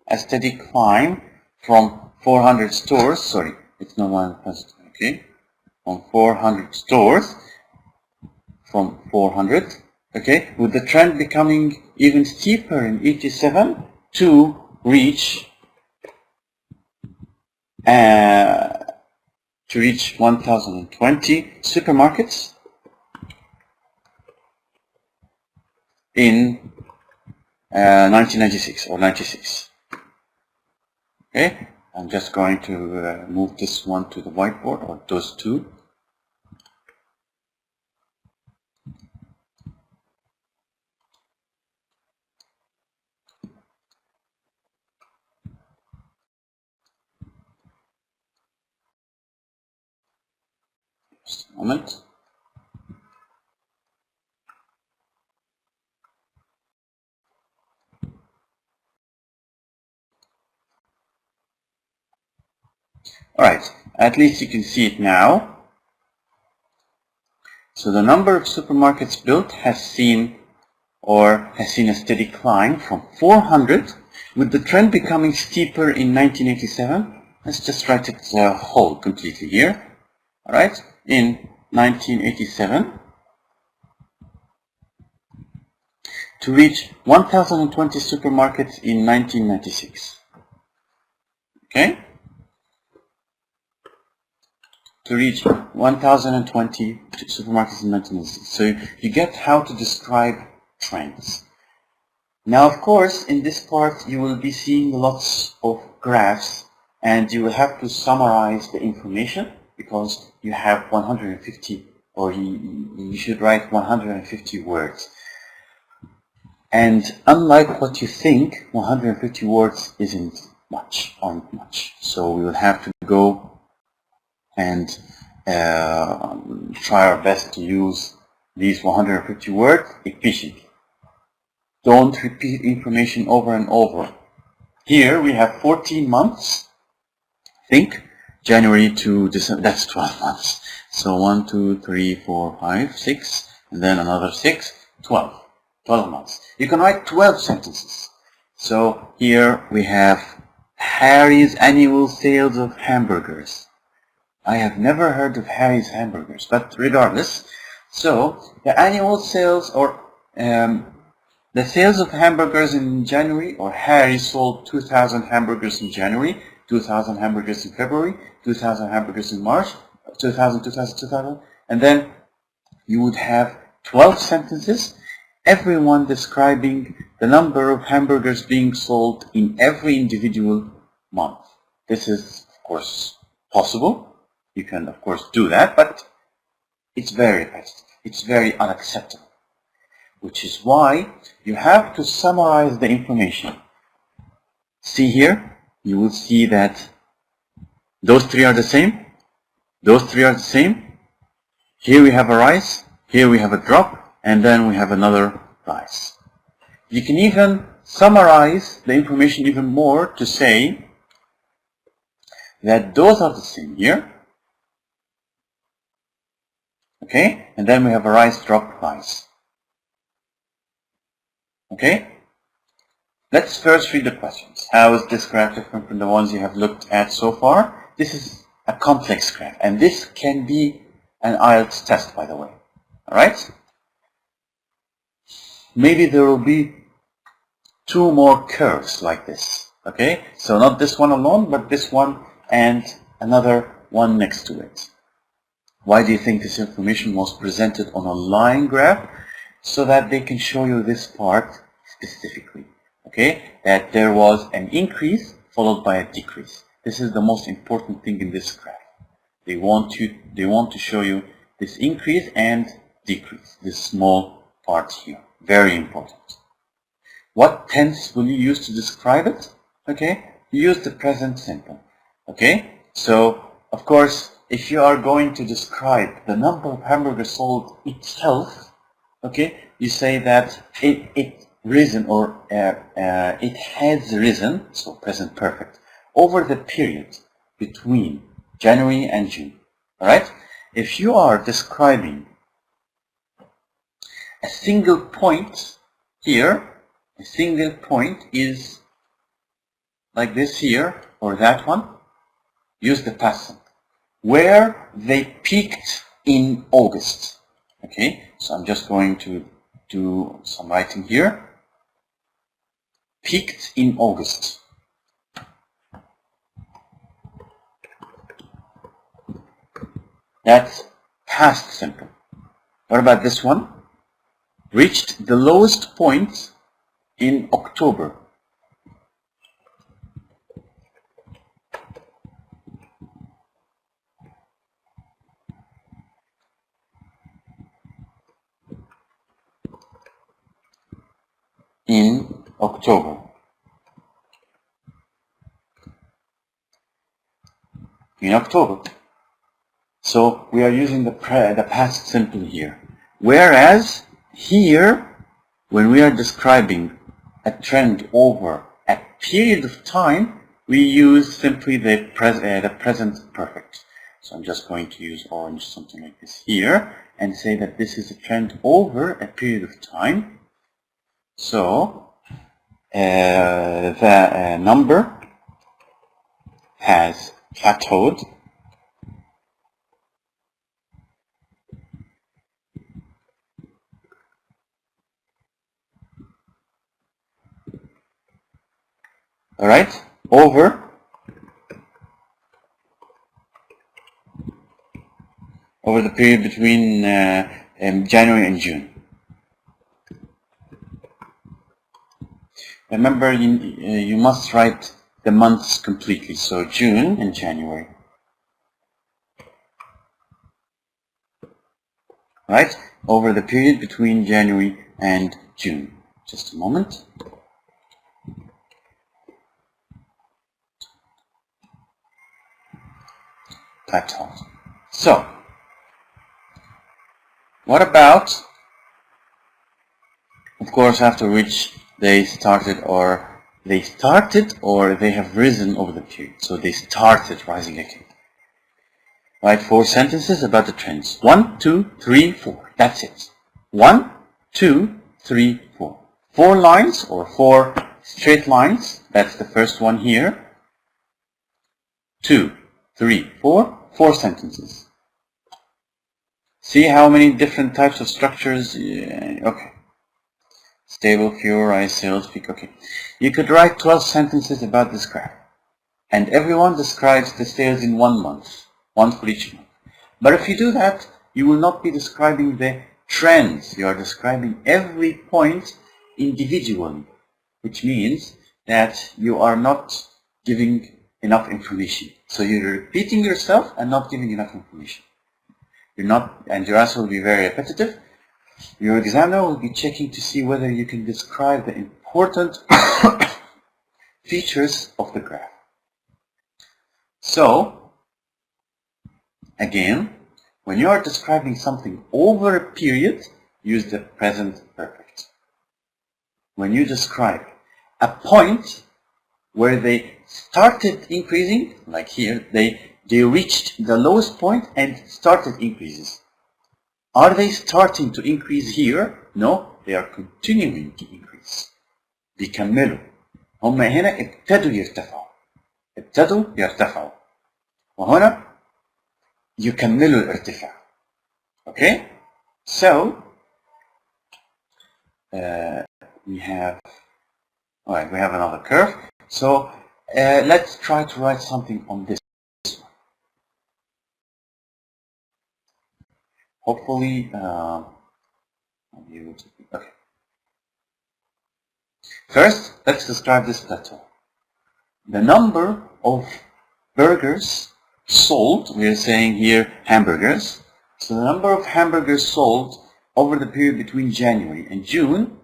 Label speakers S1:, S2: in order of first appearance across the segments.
S1: a steady climb from 400 stores. Sorry, it's not 100. Okay, from 400 stores, from 400. Okay, with the trend becoming even steeper in 87 to reach 1020 supermarkets in 1996 or 96. Okay, I'm just going to move this one to the whiteboard, or those two. Just a moment. Alright, at least you can see it now. So the number of supermarkets built has seen a steady climb from 400, with the trend becoming steeper in 1987. Let's just write it whole completely here. Alright, in 1987 to reach 1020 supermarkets in 1996. Okay? To reach 1020 supermarkets in 1996. So you get how to describe trends. Now, of course, in this part you will be seeing lots of graphs, and you will have to summarize the information because you have 150, or you should write 150 words. And unlike what you think, 150 words aren't much. So we will have to go and try our best to use these 150 words efficiently. Don't repeat information over and over. Here we have 14 months. Think January to December, that's 12 months. So 1, 2, 3, 4, 5, 6, and then another 6, 12. 12 months. You can write 12 sentences. So here we have Harry's annual sales of hamburgers. I have never heard of Harry's hamburgers, but regardless. So the annual sales, or the sales of hamburgers in January, or Harry sold 2,000 hamburgers in January, 2,000 hamburgers in February, 2,000 hamburgers in March, 2,000, 2,000, 2,000, and then you would have 12 sentences, everyone describing the number of hamburgers being sold in every individual month. This is, of course, possible. You can, of course, do that, but it's very repetitive. It's very unacceptable. Which is why you have to summarize the information. See here, you will see that those three are the same. Those three are the same. Here we have a rise. Here we have a drop. And then we have another rise. You can even summarize the information even more to say that those are the same here. Okay? And then we have a rise, drop, rise. Okay? Let's first read the questions. How is this graph different from the ones you have looked at so far? This is a complex graph, and this can be an IELTS test, by the way. Alright? Maybe there will be 2 more curves like this. Okay? So not this one alone, but this one and another one next to it. Why do you think this information was presented on a line graph? So that they can show you this part specifically. Okay? That there was an increase followed by a decrease. This is the most important thing in this graph. They want to show you this increase and decrease, this small part here. Very important. What tense will you use to describe it? Okay? You use the present simple. Okay? So, of course, if you are going to describe the number of hamburgers sold itself, okay, you say that it risen, or it has risen, so present perfect, over the period between January and June. Alright? If you are describing a single point here, a single point is like this here, or that one, use the past simple. Where they peaked in August. Okay, so I'm just going to do some writing here. Peaked in August. That's past simple. What about this one? Reached the lowest point in October. In October. In October. So we are using the past simple here. Whereas here, when we are describing a trend over a period of time, we use simply the present perfect. So I'm just going to use orange, something like this here, and say that this is a trend over a period of time. So the number has plateaued. All right, over the period between January and June. Remember, you must write the months completely, so June and January. Right? Over the period between January and June. Just a moment. Plateau. So, what about, of course, after which they started or they have risen over the period. So they started rising again. Write 4 sentences about the trends. 1, 2, 3, 4. That's it. 1, 2, 3, 4. 4 lines or 4 straight lines. That's the first one here. 2, 3, 4. 4 sentences. See how many different types of structures? Okay. Stable, pure, rise, sales, peak. Okay. You could write 12 sentences about this graph. And everyone describes the sales in 1 month. One for each month. But if you do that, you will not be describing the trends. You are describing every point individually, which means that you are not giving enough information. So you're repeating yourself and not giving enough information. And your answer will be very repetitive. Your examiner will be checking to see whether you can describe the important features of the graph. So, again, when you are describing something over a period, use the present perfect. When you describe a point where they started increasing, like here, they reached the lowest point and started increases. Are they starting to increase here? No, they are continuing to increase. بيكملوا. هم هنا ابتدوا يرتفعوا. وهنا يكملوا الارتفاع. Okay? So, we have another curve. So, let's try to write something on this one. Hopefully, I'll be able to. Okay. First, let's describe this plateau. The number of burgers sold, we are saying here hamburgers. So the number of hamburgers sold over the period between January and June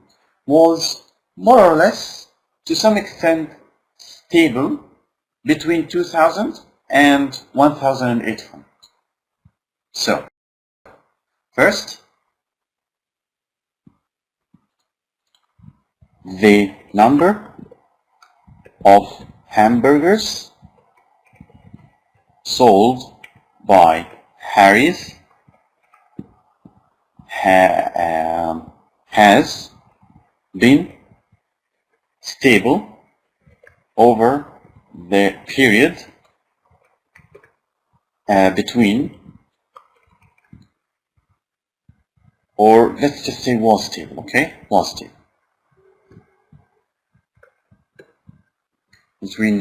S1: was more or less, to some extent, stable between 2,000 and 1,800. So, first, the number of hamburgers sold by Harry's has been stable over the period between, or let's just say was stable, okay? Was stable. Between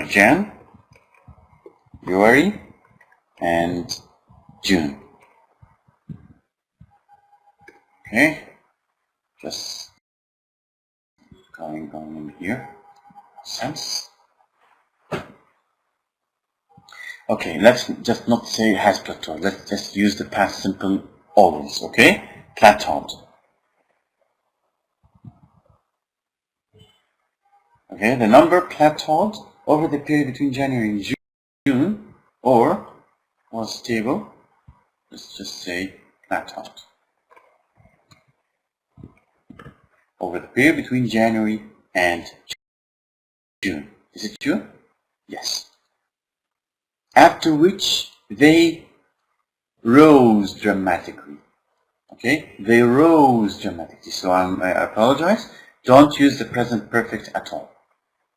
S1: Jan, February, and June. Okay, just going in here. Sense. Okay, let's just not say has plateaued. Let's just use the past simple always. Okay, plateaued. Okay, the number plateaued over the period between January and June, or was stable. Let's just say plateaued. Over the period between January and June. Is it June? Yes. After which they rose dramatically. Okay, they rose dramatically. So I apologize. Don't use the present perfect at all.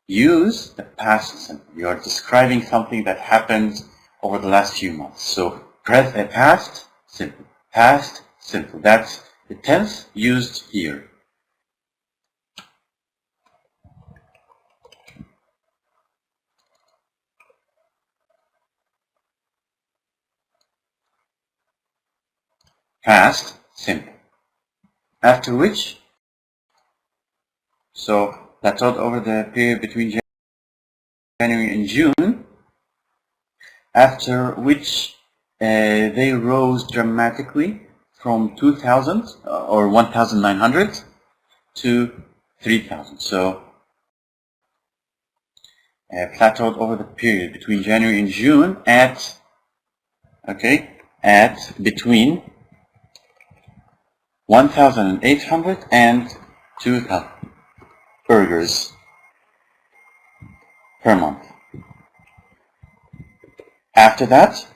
S1: Use the past simple. You are describing something that happened over the last few months. So past simple. Past simple. That's the tense used here. Past simple. After which, so plateaued over the period between January and June, after which they rose dramatically from 2,000 or 1,900 to 3,000. So plateaued over the period between January and June at between 1,800 and 2,000 burgers per month. After that,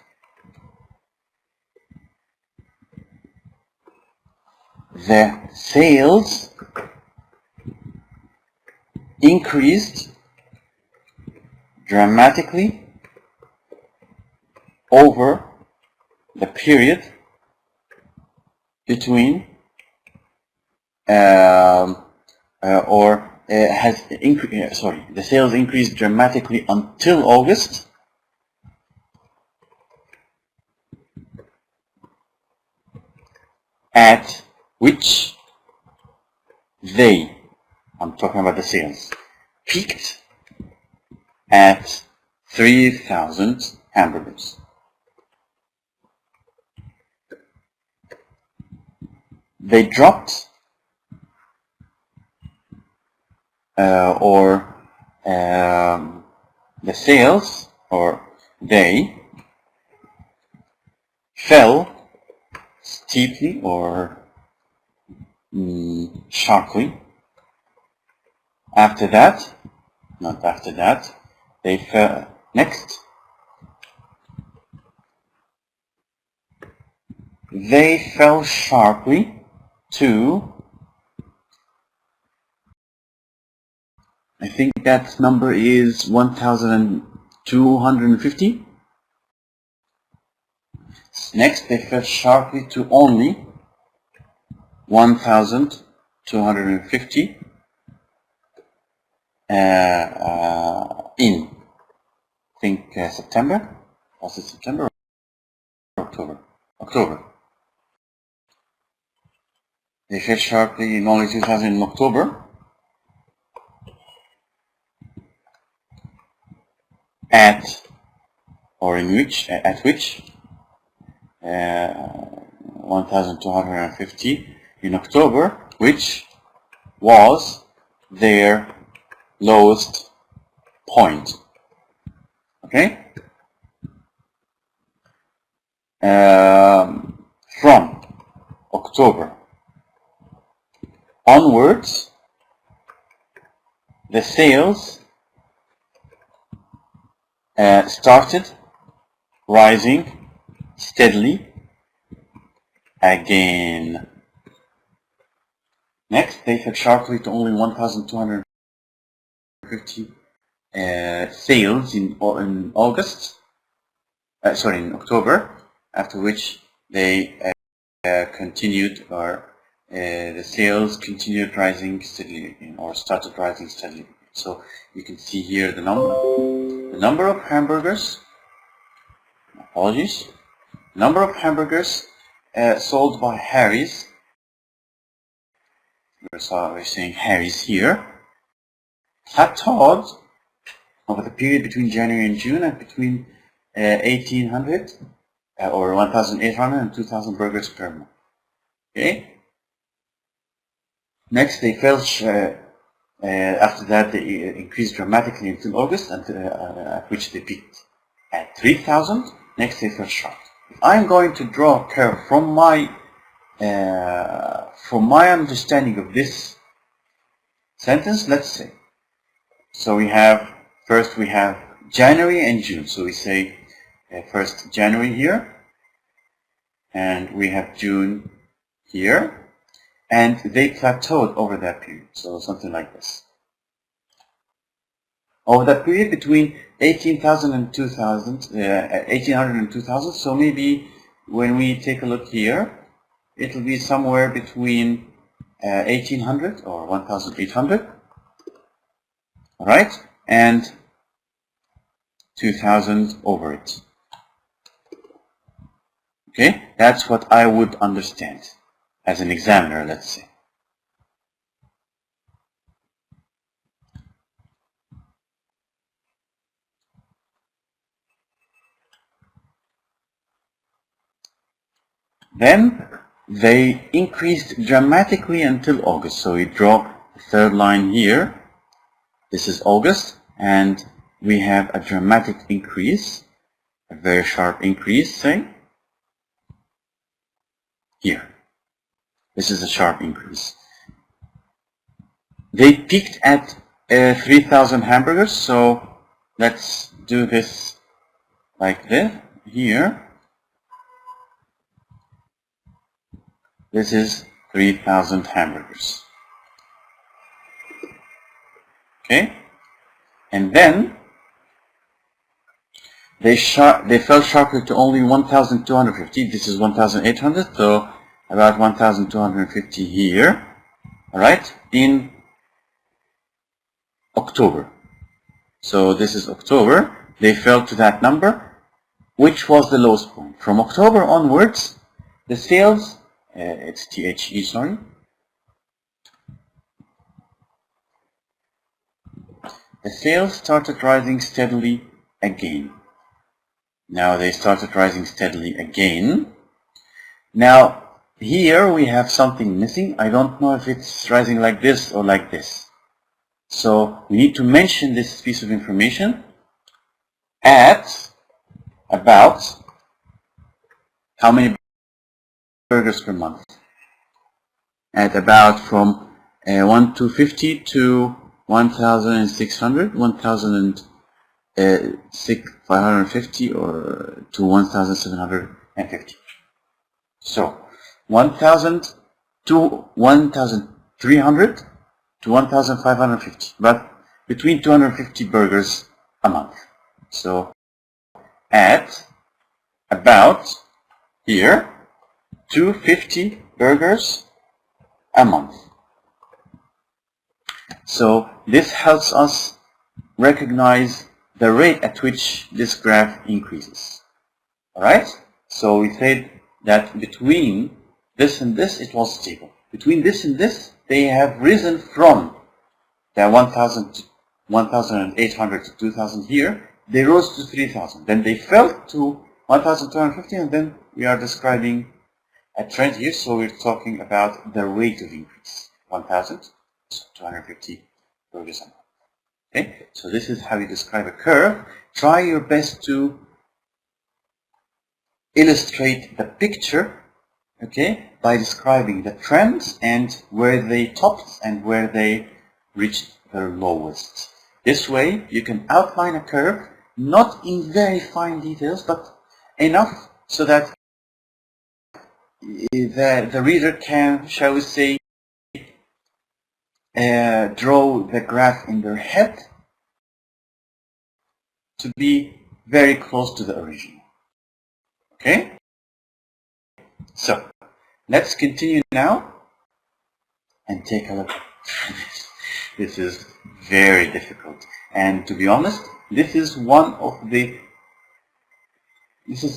S1: the sales increased dramatically over the period between the sales increased dramatically until August, at which I'm talking about the sales, peaked at 3,000 hamburgers. They dropped the sales, or they fell steeply or sharply. After that, not after that, they fell next. They fell sharply to, I think that number is 1,250. Next, they fell sharply to only 1,250 in, I think, September. Was it September or October? October. They fell sharply in only 2,000 in October. At which 1,250 in October, which was their lowest point. Okay? From October onwards, the sales started rising steadily again. Next, they fell sharply to only 1,250 150 sales in August, in October, after which they continued, or the sales continued rising steadily again, or started rising steadily again. So you can see here the number of hamburgers, number of hamburgers sold by Harry's. We're saying Harry's here, plateaued over the period between January and June at between 1,800 or 1,800 and 2,000 burgers per month. Okay. Next, they fell. After that, they increased dramatically until August, at which they peaked at 3,000. Next, they fell sharp. If I'm going to draw a curve from my understanding of this sentence, let's say. So first we have January and June. So we say first January here, and we have June here, and they plateaued over that period. So something like this. Over that period between 18,000 and 2,000, 1,800 and 2,000. So maybe when we take a look here, it'll be somewhere between 1,800 or 1,800. All right, and 2,000 over it. Okay, that's what I would understand as an examiner, let's say. Then they increased dramatically until August. So we draw the third line here. This is August, and we have a dramatic increase, a very sharp increase, say, here. This is a sharp increase. They peaked at 3,000 hamburgers, so let's do this like this here. This is 3,000 hamburgers. Okay, and then they fell sharply to only 1,250. This is 1,800, so about 1,250 here. All right, in October. So this is October. They fell to that number, which was the lowest point. From October onwards, the sales, it's THE, sorry. The sales started rising steadily again. Now they started rising steadily again. Now here we have something missing. I don't know if it's rising like this or like this. So we need to mention this piece of information at about how many burgers per month? At about from 1,250 to 1,600, 1,550 or to 1,750. So 1,000 to 1,300 to 1,550, but between 250 burgers a month. So at about here 250 burgers a month. So this helps us recognize the rate at which this graph increases. Alright? So we said that between this and this it was stable. Between this and this they have risen from the 1,800 to 2,000 here. They rose to 3,000. Then they fell to 1,250, and then we are describing a trend here. So we're talking about the rate of increase. 1,250 burgers a month. Okay, so this is how you describe a curve. Try your best to illustrate the picture, okay, by describing the trends and where they topped and where they reached their lowest. This way you can outline a curve, not in very fine details, but enough so that the reader can, shall we say, draw the graph in their head to be very close to the original. Okay? So, let's continue now and take a look at this. This is very difficult. And to be honest, this is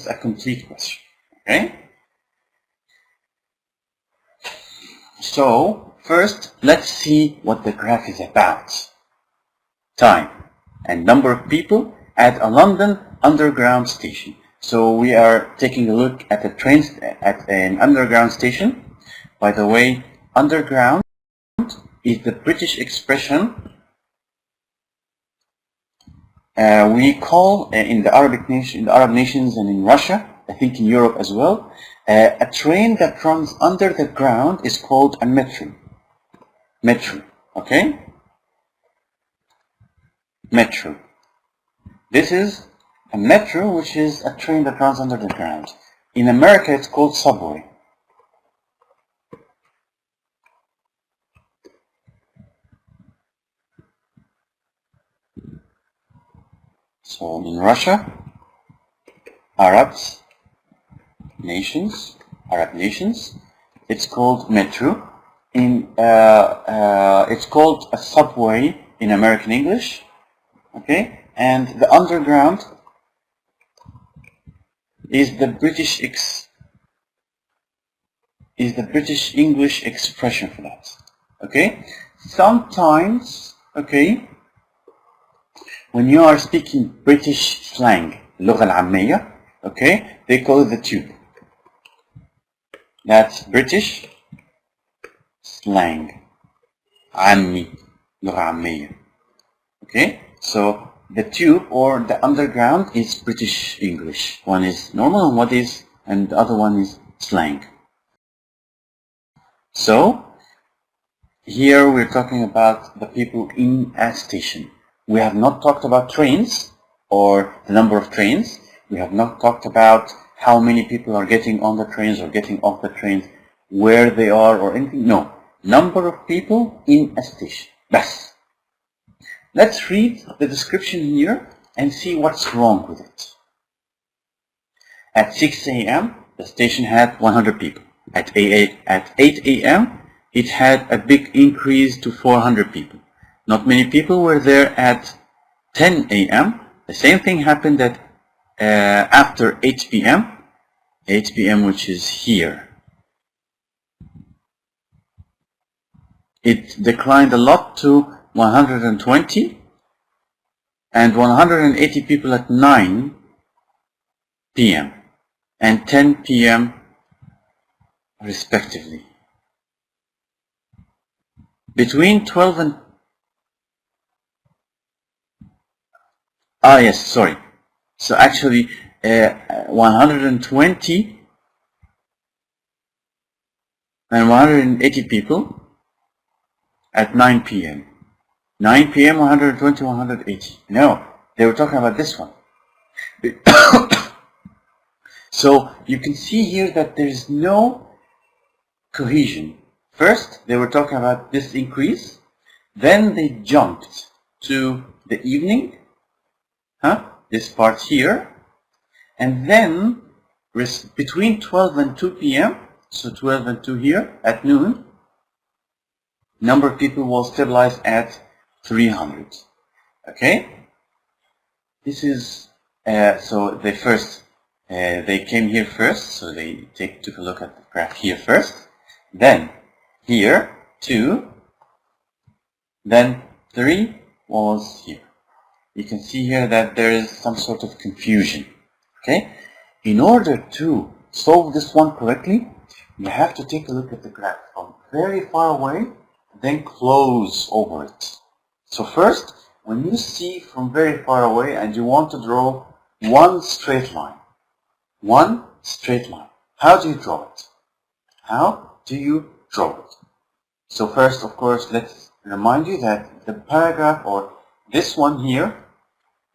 S1: a complete question. Okay? So, first, let's see what the graph is about. Time and number of people at a London underground station. So we are taking a look at an underground station. By the way, underground is the British expression we call in the Arab nations and in Russia, I think in Europe as well, a train that runs under the ground is called a metro. Metro, okay? Metro. This is a metro, which is a train that runs under the ground. In America, it's called subway. So in Russia, Arab nations, it's called metro. It's called a subway in American English. Okay, and the underground is the British English expression for that. Okay, sometimes, okay, when you are speaking British slang, اللغة العامية, okay, they call it the tube. That's British slang. عامي, لغة عامية. Okay, so the tube or the underground is British English. One is normal and the other one is slang. So here we're talking about the people in a station. We have not talked about trains or the number of trains. We have not talked about how many people are getting on the trains or getting off the trains, where they are or anything. No, number of people in a station. Bas. Let's read the description here and see what's wrong with it. At 6 a.m., the station had 100 people. At 8 a.m., it had a big increase to 400 people. Not many people were there at 10 a.m. The same thing happened at after 8 p.m. 8 p.m., which is here. It declined a lot to 120 and 180 people at 9 p.m. and 10 p.m. respectively. Between 12 and yes, sorry. So actually 120 and 180 people at 9 p.m. 9 p.m. 120, 180. No, they were talking about this one. So you can see here that there is no cohesion. First, they were talking about this increase. Then they jumped to the evening. This part here. And then between 12 and 2 p.m., so 12 and 2 here at noon, number of people was stabilized at 300. Okay? This is, so they came here first, so they took a look at the graph here first. Then here, 2, then 3 was here. You can see here that there is some sort of confusion. Okay? In order to solve this one correctly, you have to take a look at the graph from very far away, then close over it. So first, when you see from very far away and you want to draw one straight line, how do you draw it? How do you draw it? So first, of course, let's remind you that the paragraph or this one here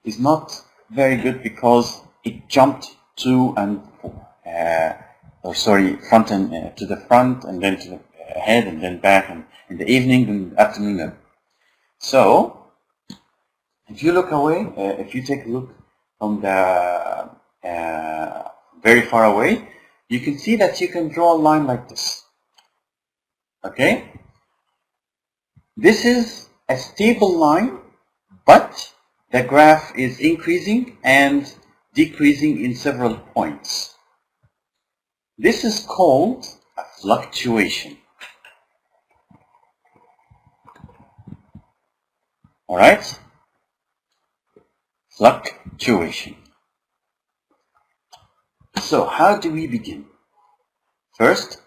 S1: is not very good because it jumped to and front and to the front and then to the head and then back and in the evening and afternoon. So If you look away, if you take a look from the very far away, you can see that you can draw a line like this. Okay? This is a stable line, but the graph is increasing and decreasing in several points. This is called a fluctuation. All right? Fluctuation. So how do we begin? First,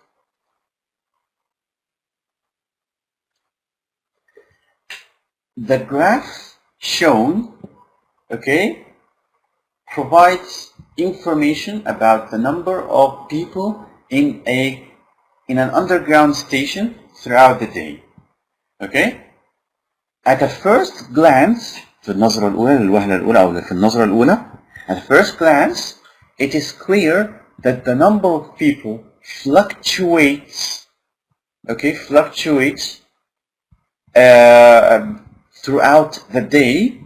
S1: the graph shown, okay, provides information about the number of people in an underground station throughout the day. Okay? At a first glance, في النظرة الأولى للوهلة الأولى أو في النظرة الأولى, at first glance, it is clear that the number of people fluctuates, okay, fluctuates throughout the day,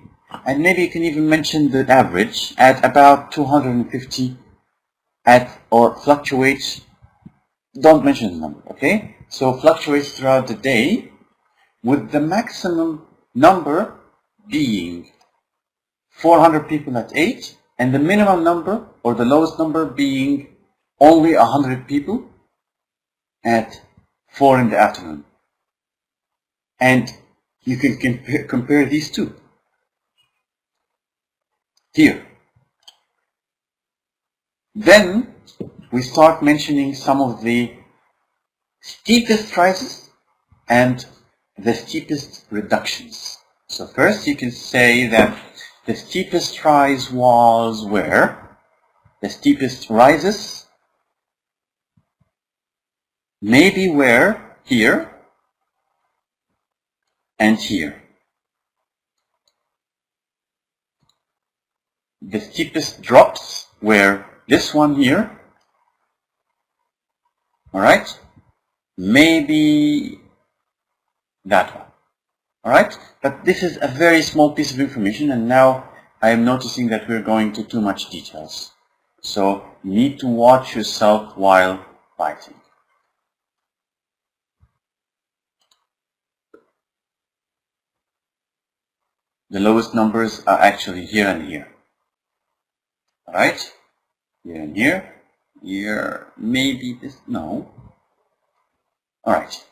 S1: and maybe you can even mention the average at about 250 or fluctuates, don't mention the number, okay? So fluctuates throughout the day, with the maximum number being 400 people at 8, and the minimum number or the lowest number being only 100 people at 4 in the afternoon. And you can compare these two. Here. Then we start mentioning some of the steepest rises and the steepest reductions. So first you can say that the steepest rise was where? The steepest rises maybe where? Here and here. The steepest drops were this one here. Alright? Maybe that one. Alright? But this is a very small piece of information, and now I am noticing that we're going to too much details. So you need to watch yourself while writing. The lowest numbers are actually here and here. Alright? Here and here. Here, maybe this, no. Alright.